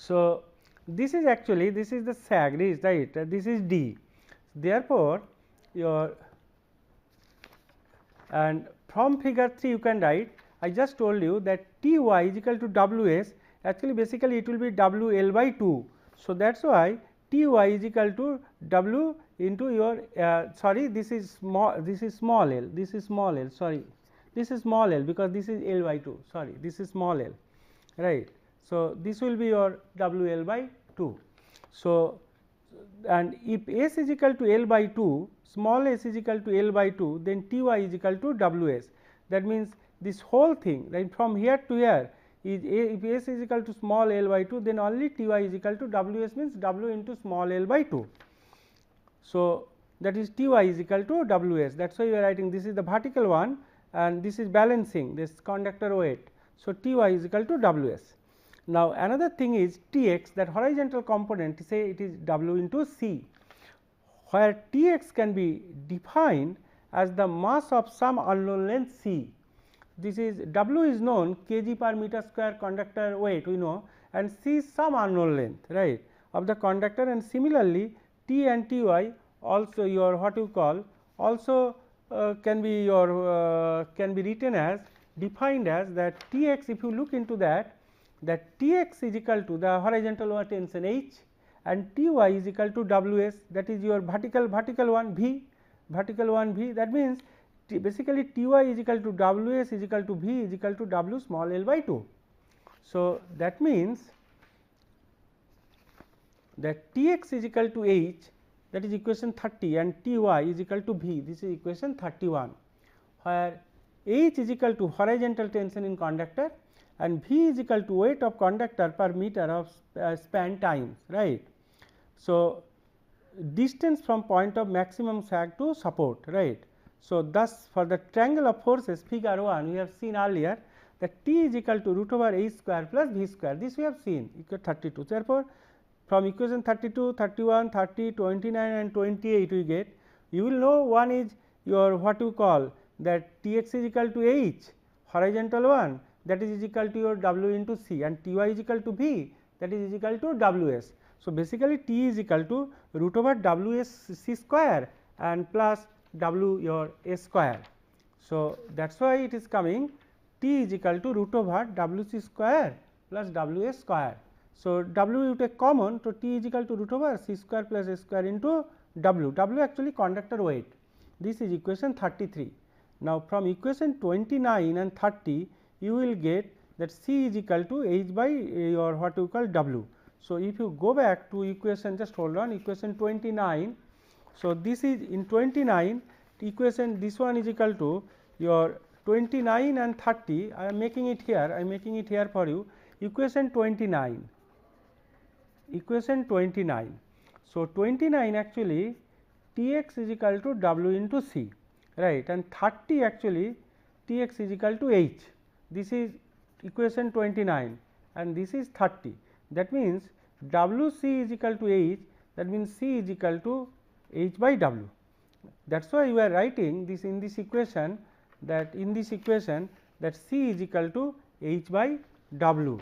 So, this is actually this is the sag, right, this is D. Therefore, your and from figure 3 you can write, I just told you that T y is equal to W s, actually basically it will be W L by 2. So, that is why T y is equal to W into your sorry, this is small l, this is small l, sorry, this is small l, because this is L by 2, sorry, this is small l, right. So, this will be your W L by 2. So, and if s is equal to L by 2, small s is equal to L by 2, then T y is equal to W s. That means, this whole thing, right, from here to here is if s is equal to small l by 2, then only T y is equal to W s, means W into small l by 2. So, that is T y is equal to W s, that is why we are writing this is the vertical one and this is balancing this conductor weight. So, T y is equal to W s. Now, another thing is T x, that horizontal component, say it is W into C, where T x can be defined as the mass of some unknown length C. This is W is known, kg per meter square conductor weight we know, and C is some unknown length, right, of the conductor, and similarly T and T y also your what you call also can be your can be written as defined as that T x, if you look into that T x is equal to the horizontal one tension H and T y is equal to W s, that is your vertical one V, that means basically T y is equal to W s is equal to V is equal to W small l by 2. So, that means that T x is equal to H, that is equation 30, and T y is equal to V, this is equation 31, where H is equal to horizontal tension in conductor and V is equal to weight of conductor per meter of span times, right. So, distance from point of maximum sag to support, right. So, thus for the triangle of forces figure 1 we have seen earlier that T is equal to root over H square plus V square, this we have seen equal 32. Therefore, from equation 32, 31, 30, 29 and 28 we get, you will know one is your what you call that T x is equal to H horizontal one, that is equal to your W into C, and T y is equal to V, that is equal to W s. So, basically T is equal to root over W s C square and plus W your S square. So, that is why it is coming T is equal to root over W c square plus W s square. So, W you take common, so T is equal to root over C square plus S square into W, W actually conductor weight. This is equation 33. Now, from equation 29 and 30 you will get that C is equal to H by your what you call W. So, if you go back to equation, just hold on, equation 29. So, this is in 29 equation, this one is equal to your 29 and 30, I am making it here, I am making it here for you, equation 29. So, 29 actually T x is equal to W into C, right, and 30 actually T x is equal to H. This is equation 29 and this is 30. That means, W c is equal to H, that means C is equal to H by W. That is why we are writing this in this equation, that C is equal to H by W.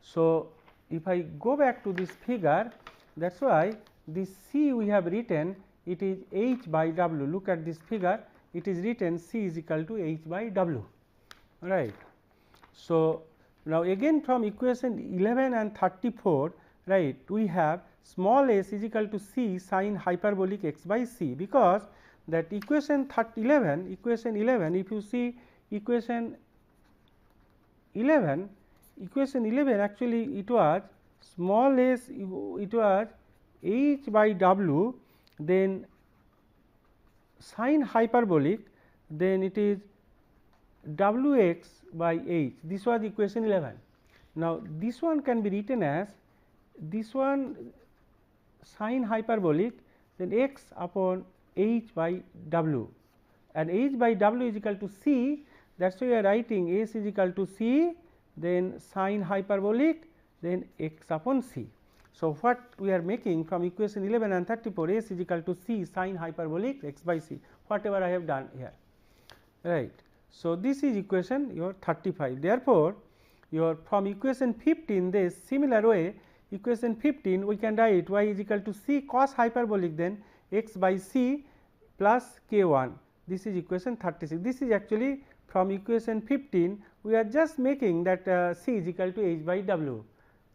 So, if I go back to this figure, that is why this C we have written, it is H by W. Look at this figure, it is written C is equal to H by W, right. So, now again from equation 11 and 34, right, we have small s is equal to C sin hyperbolic x by C, because that equation 11 if you see equation 11 actually it was small s, it was H by W, then sin hyperbolic, then it is W x by H, this was equation 11. Now, this one can be written as this one sin hyperbolic, then x upon H by W, and H by W is equal to C, that is why we are writing S is equal to C, then sin hyperbolic, then x upon C. So, what we are making from equation 11 and 34, S is equal to C sin hyperbolic x by C, whatever I have done here, right. So, this is equation your 35. Therefore, your from equation 15, this similar way, equation 15 we can write y is equal to c cos hyperbolic then x by c plus k 1. This is equation 36. This is actually from equation 15 we are just making that c is equal to h by w.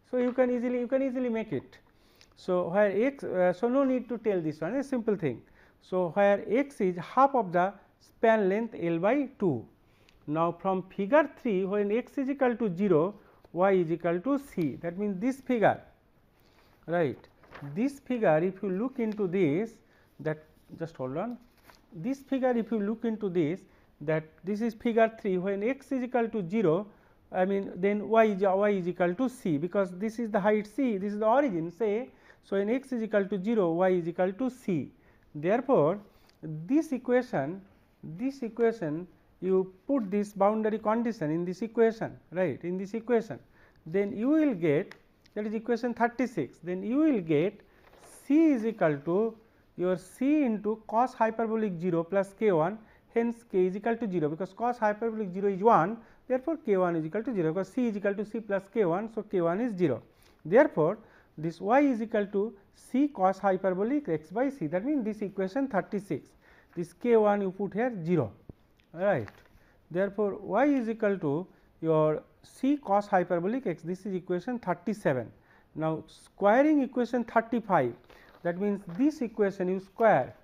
So, you can easily make it. So, where x so no need to tell this one, a simple thing. So, where x is half of the span length L by 2. Now, from figure 3 when x is equal to 0, y is equal to c, that means this figure, right. This figure if you look into this, that just hold on, this figure if you look into this, that this is figure 3 when x is equal to 0, I mean then y is equal to c, because this is the height c, this is the origin say. So, when x is equal to 0, y is equal to c. Therefore, this equation you put this boundary condition in this equation, right, in this equation, then you will get, that is equation 36, then you will get c is equal to your c into cos hyperbolic 0 plus k 1, hence k is equal to 0, because cos hyperbolic 0 is 1, therefore, k 1 is equal to 0, because c is equal to c plus k 1. So, k 1 is 0. Therefore, this y is equal to c cos hyperbolic x by c, that means this equation 36, this k 1 you put here 0, right. Therefore, y is equal to your c cos hyperbolic x, this is equation 37. Now, squaring equation 35, that means this equation you square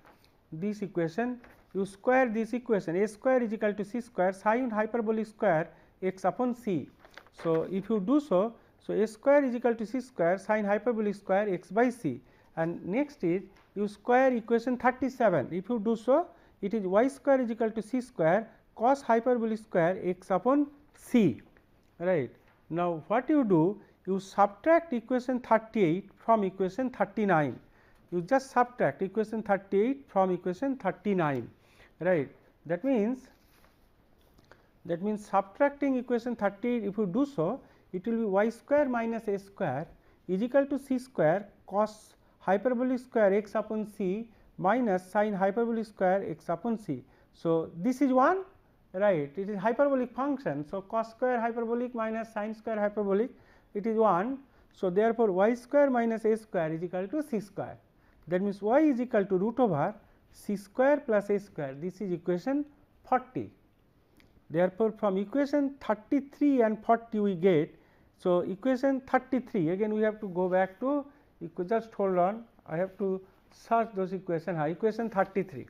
this equation, you square this equation, a square is equal to c square sin hyperbolic square x upon c. So, if you do so, so a square is equal to c square sin hyperbolic square x by c, and next is you square equation 37. If you do so, it is y square is equal to c square cos hyperbolic square x upon c, right. Now, what you do? You subtract equation 38 from equation 39. You just subtract equation 38 from equation 39, right. That means subtracting equation 38, if you do so, it will be y square minus a square is equal to c square cos hyperbolic square x upon c minus sin hyperbolic square x upon c. So, this is 1, right, it is hyperbolic function. So, cos square hyperbolic minus sin square hyperbolic, it is 1. So, therefore, y square minus a square is equal to c square, that means y is equal to root over c square plus a square, this is equation 40. Therefore, from equation 33 and 40 we get, so equation 33 again we have to go back to, just hold on, I have to search those equation, equation 33.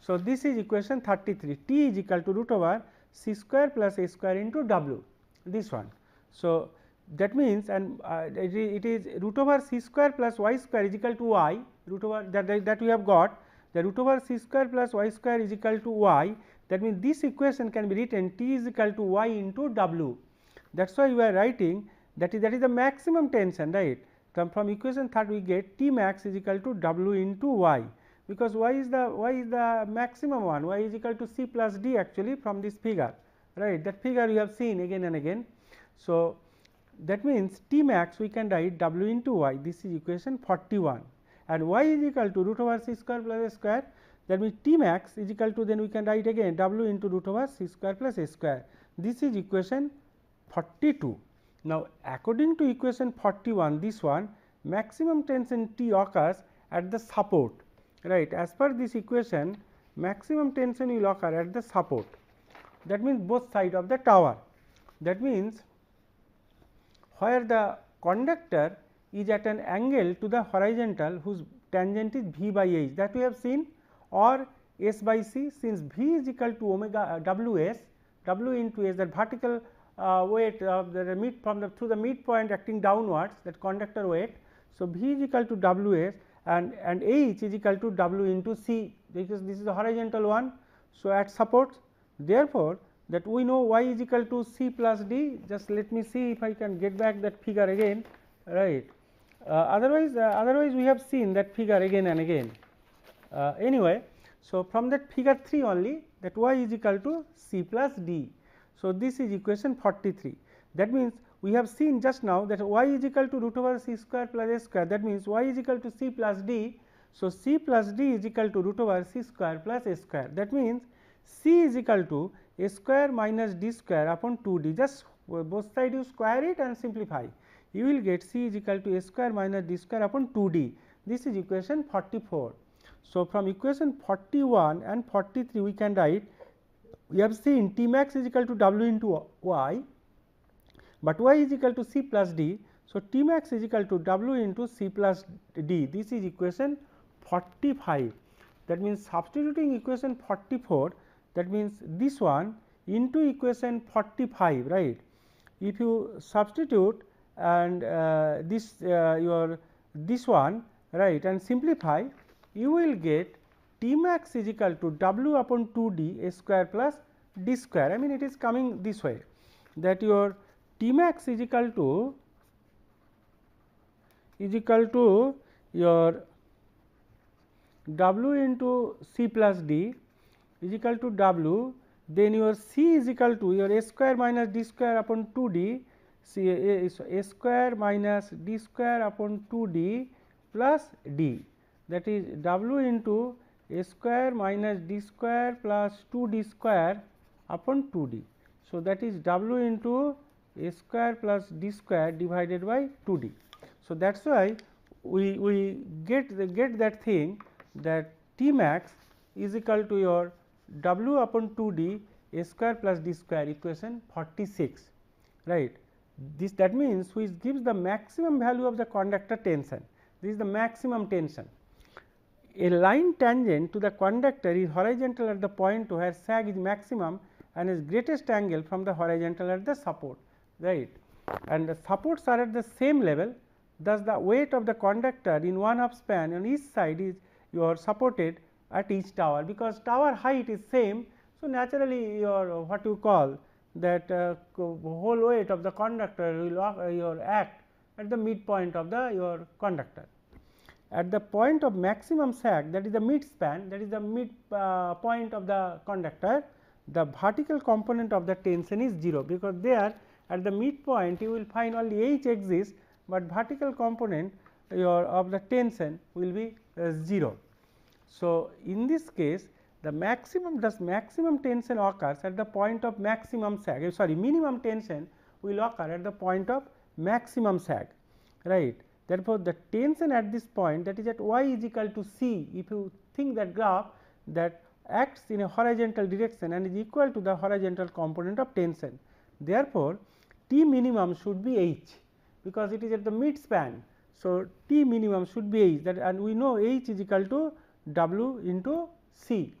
So, this is equation 33, t is equal to root over c square plus a square into w, this one. So, that means, and it is root over c square plus y square is equal to y, root over that we have got, the root over c square plus y square is equal to y. That means, this equation can be written t is equal to y into w. That is why we are writing that is the maximum tension, right. From equation 3 we get T max is equal to W into Y, because Y is the maximum one, Y is equal to C plus D actually from this figure, right. That figure you have seen again and again. So, that means T max we can write W into Y, this is equation 41, and Y is equal to root over C square plus A square. That means, T max is equal to, then we can write again W into root over C square plus A square. This is equation 42. Now, according to equation 41, this one maximum tension T occurs at the support, right. As per this equation, maximum tension will occur at the support, that means both sides of the tower. That means, where the conductor is at an angle to the horizontal whose tangent is V by H, that we have seen, or S by C, since V is equal to omega Ws, W into S, that vertical weight of the through the midpoint acting downwards, that conductor weight. So, V is equal to Ws and H is equal to W into C, because this is the horizontal one. So, at supports, therefore, that we know Y is equal to C plus D. Just let me see if I can get back that figure again, right. Otherwise we have seen that figure again and again. Anyway, so from that figure 3 only, that Y is equal to C plus D. So, this is equation 43. That means, we have seen just now that Y is equal to root over C square plus A square, that means, Y is equal to C plus D. So, C plus D is equal to root over C square plus A square, that means, C is equal to A square minus D square upon 2D. Just both side you square it and simplify, you will get C is equal to a square minus d square upon 2d. This is equation 44. So, from equation 41 and 43 we can write, we have seen T max is equal to W into y, but y is equal to C plus d. So, T max is equal to W into C plus d. This is equation 45. That means, substituting equation 44, that means this one into equation 45, right. If you substitute and this one, right, and simplify, you will get T max is equal to W upon 2d a square plus d square. I mean, it is coming this way, that your T max is equal to your W into C plus d is equal to W, then your C is equal to your a square minus d square upon 2d, C a square minus d square upon 2d plus d, that is W into a square minus d square plus 2d square upon 2d. So, that is W into a square plus d square divided by 2d. So, that is why we get that thing, that T max is equal to your W upon 2d a square plus d square, equation 46, right. That means, which gives the maximum value of the conductor tension. This is the maximum tension. A line tangent to the conductor is horizontal at the point where sag is maximum and is greatest angle from the horizontal at the support, right, and the supports are at the same level. Thus, the weight of the conductor in one half span on each side is your supported at each tower, because tower height is same. So, naturally, your what you call that whole weight of the conductor will your act at the midpoint of the your conductor. At the point of maximum sag, that is the mid span, that is the mid point of the conductor, the vertical component of the tension is 0, because there at the midpoint you will find only H exists, but vertical component of the tension will be 0. So, in this case, the maximum tension occurs at the point of maximum sag, minimum tension will occur at the point of maximum sag, right. Therefore, the tension at this point, that is at y is equal to C, if you think that graph, that acts in a horizontal direction and is equal to the horizontal component of tension. Therefore, T minimum should be H, because it is at the mid span. So, T minimum should be H, that, and we know H is equal to W into C.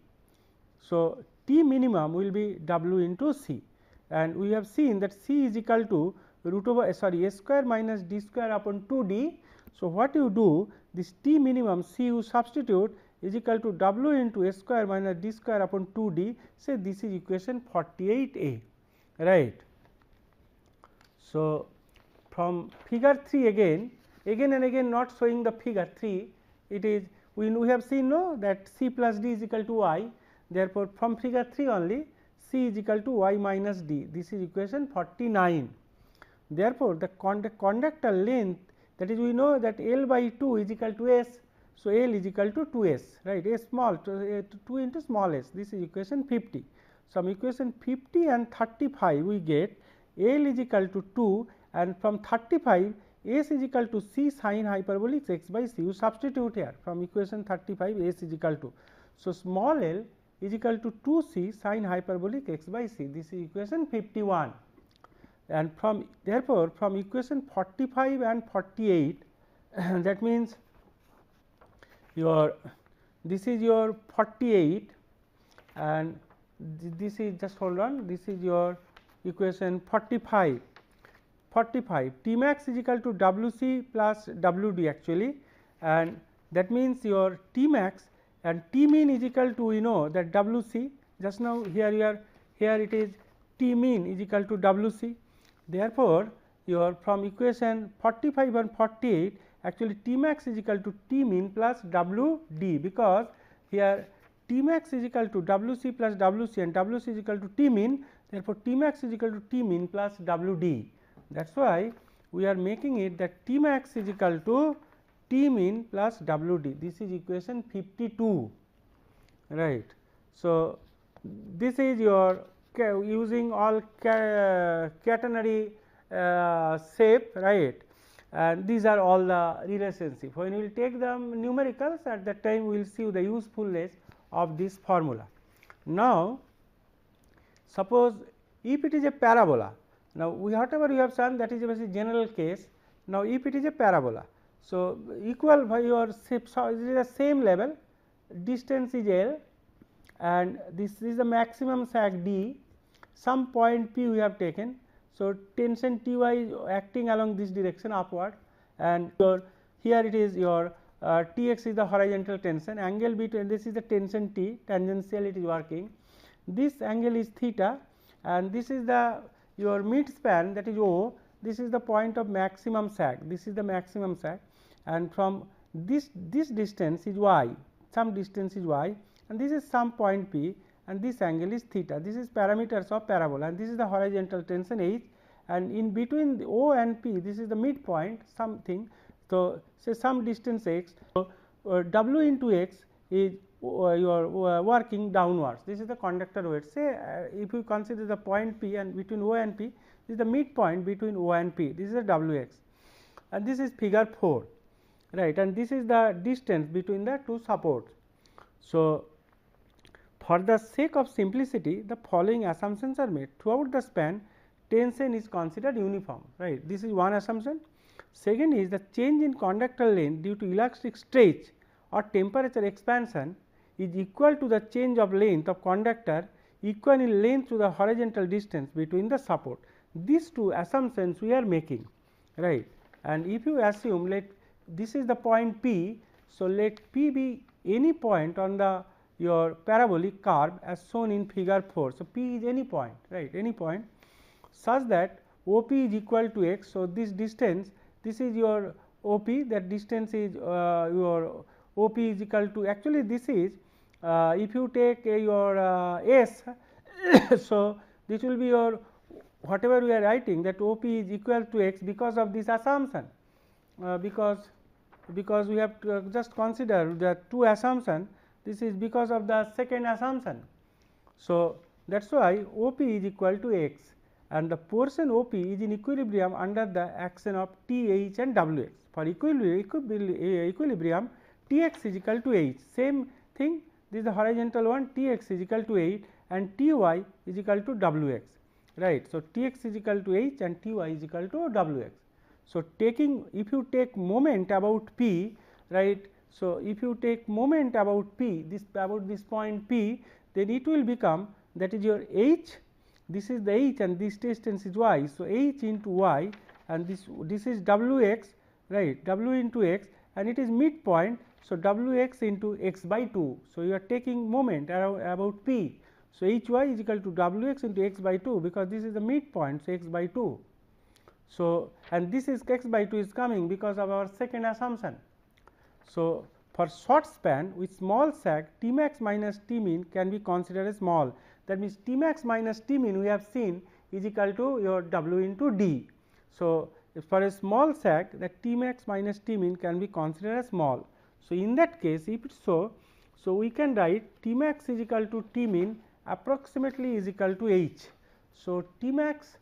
So, T minimum will be W into C, and we have seen that C is equal to root over a square minus d square upon 2d. So, what you do, this T minimum C you substitute is equal to W into a square minus d square upon 2d. Say this is equation 48a, right. So, from figure 3 again and again not showing the figure 3, it is we have seen that C plus d is equal to y. Therefore, from figure 3 only C is equal to y minus d. This is equation 49. Therefore, the conductor length, that is we know that L by 2 is equal to S. So, L is equal to 2s, right, a small 2 into small s. This is equation 50. From equation 50 and 35 we get L is equal to 2, and from 35 S is equal to C sin hyperbolic x by C. You substitute here from equation 35 S is equal to. So, small l is equal to 2 C sin hyperbolic x by C. This is equation 51. And from therefore, from equation 45 and 48 that means your this is your 48 and this is just hold on, this is your equation 45. T max is equal to W c plus W d actually, and that means your T max and T mean is equal to, we know that W c, just now here it is T mean is equal to W c. Therefore, your from equation 45 and 48 actually T max is equal to T mean plus W d, because here T max is equal to W c plus W c and W c is equal to T mean. Therefore, T max is equal to T mean plus W d. That is why we are making it that T max is equal to T mean plus W d. This is equation 52, right. So, this is your using all catenary shape, right, and these are all the relationship. When we will take the numericals, at that time we will see the usefulness of this formula. Now, suppose if it is a parabola, now whatever we have shown, that is a very general case. Now, if it is a parabola, so equal by your shape, so it is the same level, distance is L, and this is the maximum sag D, some point P we have taken. So, tension T y is acting along this direction upward, and your here it is your T x is the horizontal tension, angle between this is the tension T, tangential it is working, this angle is theta, and this is the your mid span, that is O, this is the point of maximum sag, this is the maximum sag, and from this distance is y, some distance is y, and this is some point P, and this angle is theta. This is parameters of parabola, and this is the horizontal tension H, and in between the O and P, this is the midpoint something. So, say some distance x. So, W into x is your working downwards. This is the conductor weight. Say if you consider the point P, and between O and P, this is the midpoint between O and P. This is the W x, and this is figure 4, right, and this is the distance between the two supports. So, for the sake of simplicity, the following assumptions are made. Throughout the span, tension is considered uniform, right. This is one assumption. Second is the change in conductor length due to elastic stretch or temperature expansion is equal to the change of length of conductor equal in length to the horizontal distance between the support. These two assumptions we are making, right, and if you assume let this is the point P. So, let P be any point on the your parabolic curve as shown in figure 4. So, P is any point, right, any point such that OP is equal to x. So, this distance, this is your OP, that distance is your OP is equal to, actually this is if you take your S. So, this will be your whatever we are writing, that OP is equal to x because of this assumption, because we have to just consider the two assumption. This is because of the second assumption. So, that is why OP is equal to x, and the portion OP is in equilibrium under the action of T h and W x. For equilibrium, T x is equal to h, same thing, this is the horizontal one, T x is equal to 8 and T y is equal to W x, right. So, T x is equal to h and T y is equal to W x. So, taking, if you take moment about P, right. So, if you take moment about P, about this point P, then it will become, that is your h, this is the h and this distance is y. So, h into y, and this is W x, right, W into x, and it is midpoint. So, W x into x by 2. So, you are taking moment about P. So, h y is equal to W x into x by 2, because this is the midpoint. So, x by 2. So, and this is x by 2 is coming because of our second assumption. So, for short span with small sag, T max minus T min can be considered as small. That means, T max minus T min we have seen is equal to your W into D. So, for a small sag, that T max minus T min can be considered as small. So, in that case, if it is so, we can write T max is equal to T min approximately is equal to h. So, T max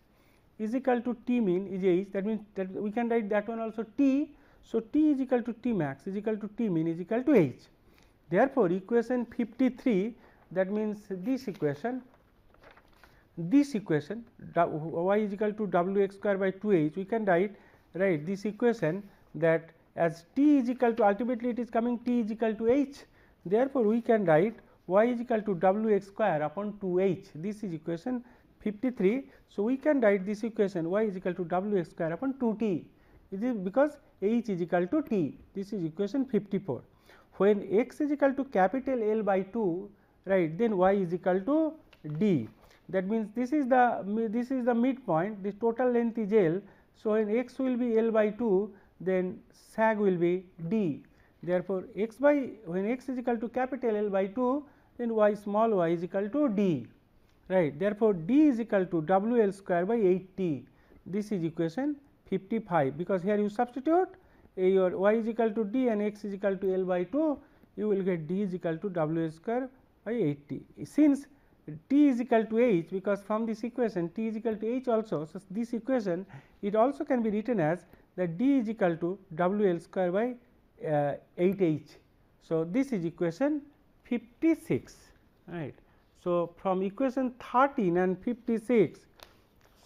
is equal to T min is h, that means that we can write that one also T. So, T is equal to T max is equal to T min is equal to h. Therefore, equation 53, that means this equation y is equal to W x square by 2 h, we can write this equation, that as T is equal to, ultimately it is coming T is equal to h. Therefore, we can write y is equal to W x square upon 2 h. This is equation 53. So, we can write this equation y is equal to W x square upon 2 t. It is because h is equal to t. This is equation 54. When x is equal to capital L by 2, right, then y is equal to d. That means, this is the midpoint, the total length is L. So, when x will be L by 2, then sag will be d. Therefore, when x is equal to capital L by 2, then y small y is equal to d, right. Therefore, d is equal to W L square by 8 t. This is equation 55, because here you substitute your y is equal to d and x is equal to L by 2, you will get d is equal to W L square by 8 t. Since T is equal to H, because from this equation T is equal to H also. So, this equation it also can be written as that D is equal to W L square by 8 H. So, this is equation 56, right. So, from equation 13 and 56,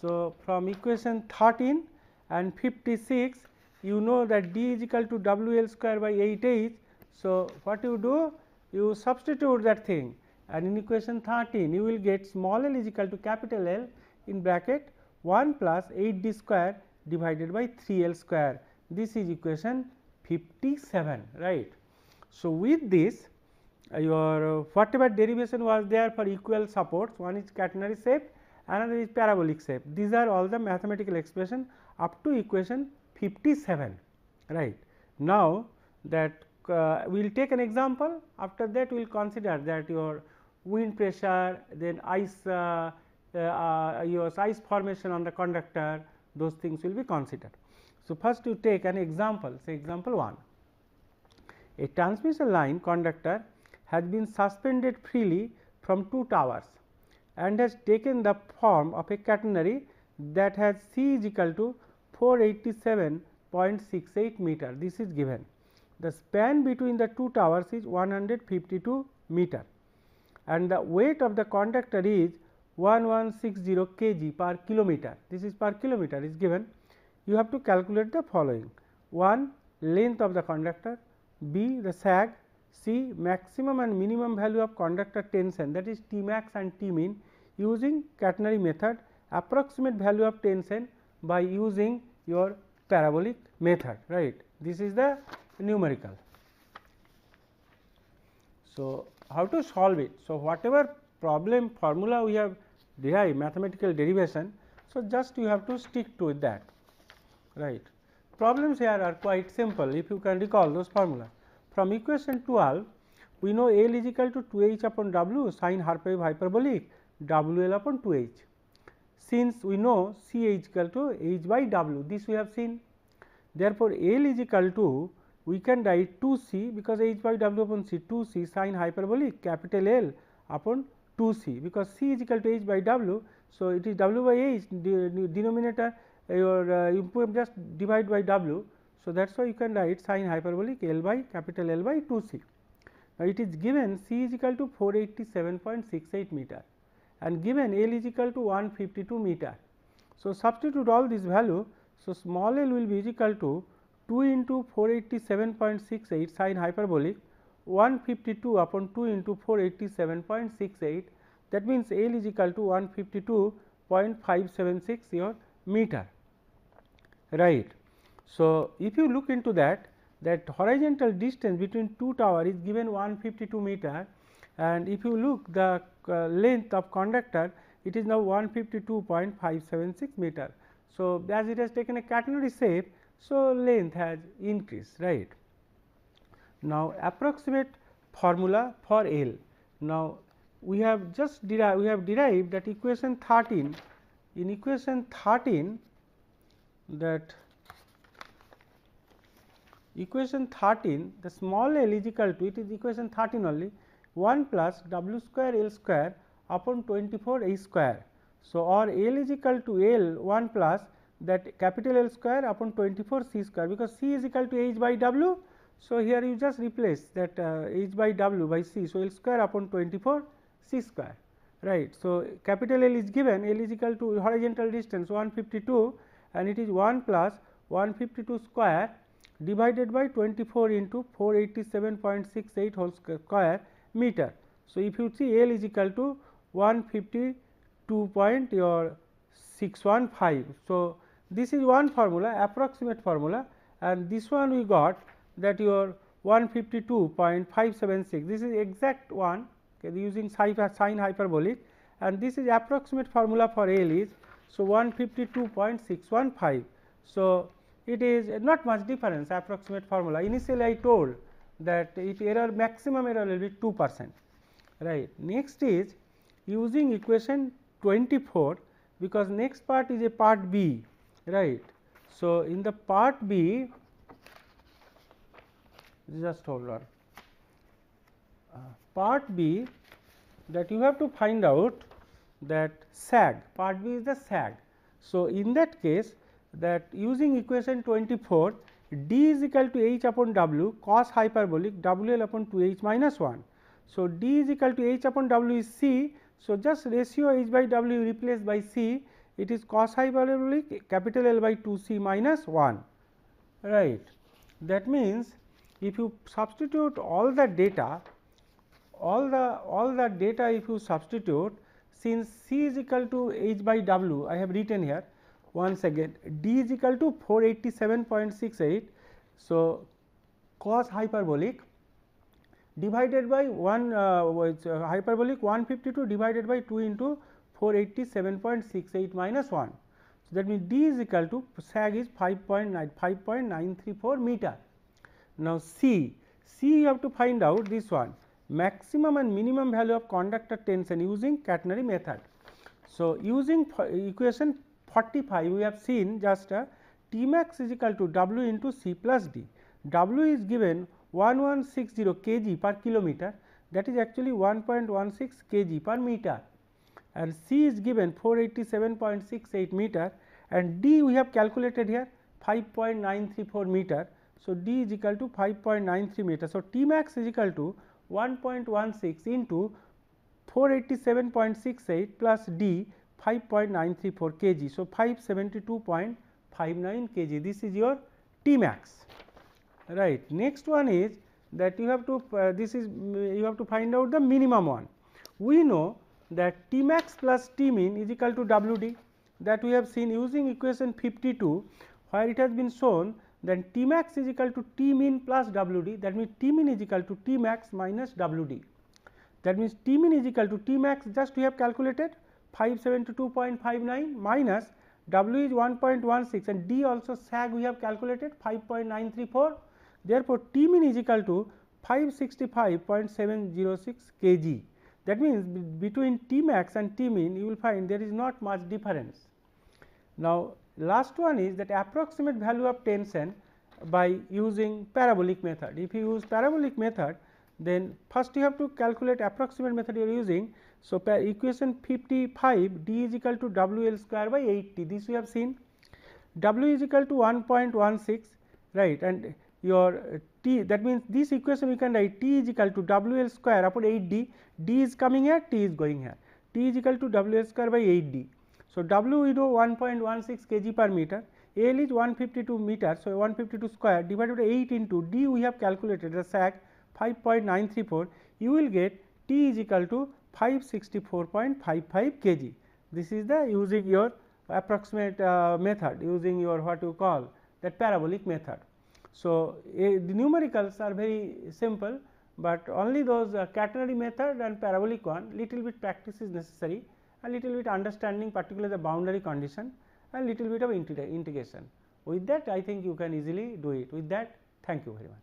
so from equation 13 and 56, you know that D is equal to W L square by 8 H. So, what you do? You substitute that thing, and in equation 13 you will get small l is equal to capital L in bracket 1 plus 8 D square divided by 3 L square. This is equation 57, right. So, with this your whatever derivation was there for equal supports, one is catenary shape, another is parabolic shape. These are all the mathematical expression up to equation 57, right. Now, that we will take an example, after that we will consider that your wind pressure, then ice your ice formation on the conductor, those things will be considered. So, first you take an example, say example 1. A transmission line conductor has been suspended freely from two towers and has taken the form of a catenary that has C is equal to 487.68 meter. This is given. The span between the two towers is 152 meter and the weight of the conductor is 1160 kg per kilometer. This is per kilometer is given. You have to calculate the following: 1. Length of the conductor, B. The sag, C. Maximum and minimum value of conductor tension, that is T max and T min using catenary method, approximate value of tension by using your parabolic method, right. This is the numerical. So, how to solve it? So, whatever problem formula we have derived, mathematical derivation, so just you have to stick to that, right. Problems here are quite simple, if you can recall those formulas. From equation 12, we know L is equal to 2 H upon W sin half wave hyperbolic W L upon 2 H. Since we know C is equal to H by W, this we have seen. Therefore, L is equal to, we can write 2 C, because H by W upon C, 2 C sin hyperbolic capital L upon 2 C, because C is equal to H by W. So, it is W by H, denominator you just divide by W. So, that is why you can write sin hyperbolic L by capital L by 2 C. Now, it is given C is equal to 487.68 meter and given L is equal to 152 meter. So, substitute all this value. So, small l will be equal to 2 into 487.68 sin hyperbolic 152 upon 2 into 487.68, that means L is equal to 152.576 your meter, right. So, if you look into that horizontal distance between two tower is given 152 meter, and if you look the length of conductor, it is now 152.576 meter. So, as it has taken a catenary shape, so length has increased, right. Now, approximate formula for L. Now, we have just derived that equation 13. In equation 13, that equation 13, the small l is equal to, it is equation 13 only, 1 plus W square L square upon 24 A square. So, or L is equal to L 1 plus that capital L square upon 24 C square, because C is equal to H by W. So, here you just replace that H by W by C. So, L square upon 24 C square, right. So, capital L is given, L is equal to horizontal distance 152 and it is 1 plus 152 square divided by 24 into 487.68 whole square meter. So, if you see L is equal to 152.615. So, this is one formula, approximate formula, and this one we got that your 152.576. This is exact one, okay, using sin hyperbolic, and this is approximate formula for L is, so 152.615. So, it is not much difference, approximate formula. Initially, I told that maximum error will be 2%, right. Next is using equation 24, because next part is a part B, right. So, in the part B, just hold on, part B, that you have to find out that sag, part B is the sag. So, in that case, that using equation 24, d is equal to h upon w cos hyperbolic w l upon 2 h minus 1. So, d is equal to h upon w is c. So, just ratio h by w replaced by c, it is cos hyperbolic capital L by 2 c minus 1, right. That means, if you substitute all the data, all the data if you substitute, since c is equal to h by w, I have written here once again, d is equal to 487.68. So, cos hyperbolic divided by 1 hyperbolic 152 divided by 2 into 487.68 minus 1. So, that means, d is equal to sag is 5.934 meter. Now, c you have to find out this one, maximum and minimum value of conductor tension using catenary method. So, using equation 45, we have seen just T max is equal to W into C plus D. W is given 1160 kg per kilometer, that is actually 1.16 kg per meter, and C is given 487.68 meter, and D we have calculated here 5.934 meter. So, D is equal to 5.93 meter. So, T max is equal to 1.16 into 487.68 plus D 5.934 kg. So, 572.59 kg, this is your T max, right. Next one is that you have to you have to find out the minimum one. We know that T max plus T min is equal to W d, that we have seen using equation 52, where it has been shown that T max is equal to T min plus W d, that means, T min is equal to T max minus W d. That means, T min is equal to T max, just we have calculated 572.59 minus W is 1.16 and D also sag we have calculated 5.934. Therefore, T min is equal to 565.706 kg. That means, between T max and T min you will find there is not much difference. Now, last one is that approximate value of tension by using parabolic method. If you use parabolic method, then first you have to calculate approximate method you are using. So, equation 55, d is equal to W L square by 80, this we have seen. W is equal to 1.16, right, and your T, that means, this equation we can write T is equal to W L square upon 8 d, d is coming here, T is going here, T is equal to W L square by 8 d. So, W we know 1.16 kg per meter, L is 152 meter. So, 152 square divided by 8 into D we have calculated the sag 5.934, you will get T is equal to 564.55 kg. This is the using your approximate method, using your what you call that parabolic method. So, the numericals are very simple, but only those catenary method and parabolic one, little bit practice is necessary, a little bit understanding particularly the boundary condition, and little bit of integration. With that, I think you can easily do it. With that, thank you very much.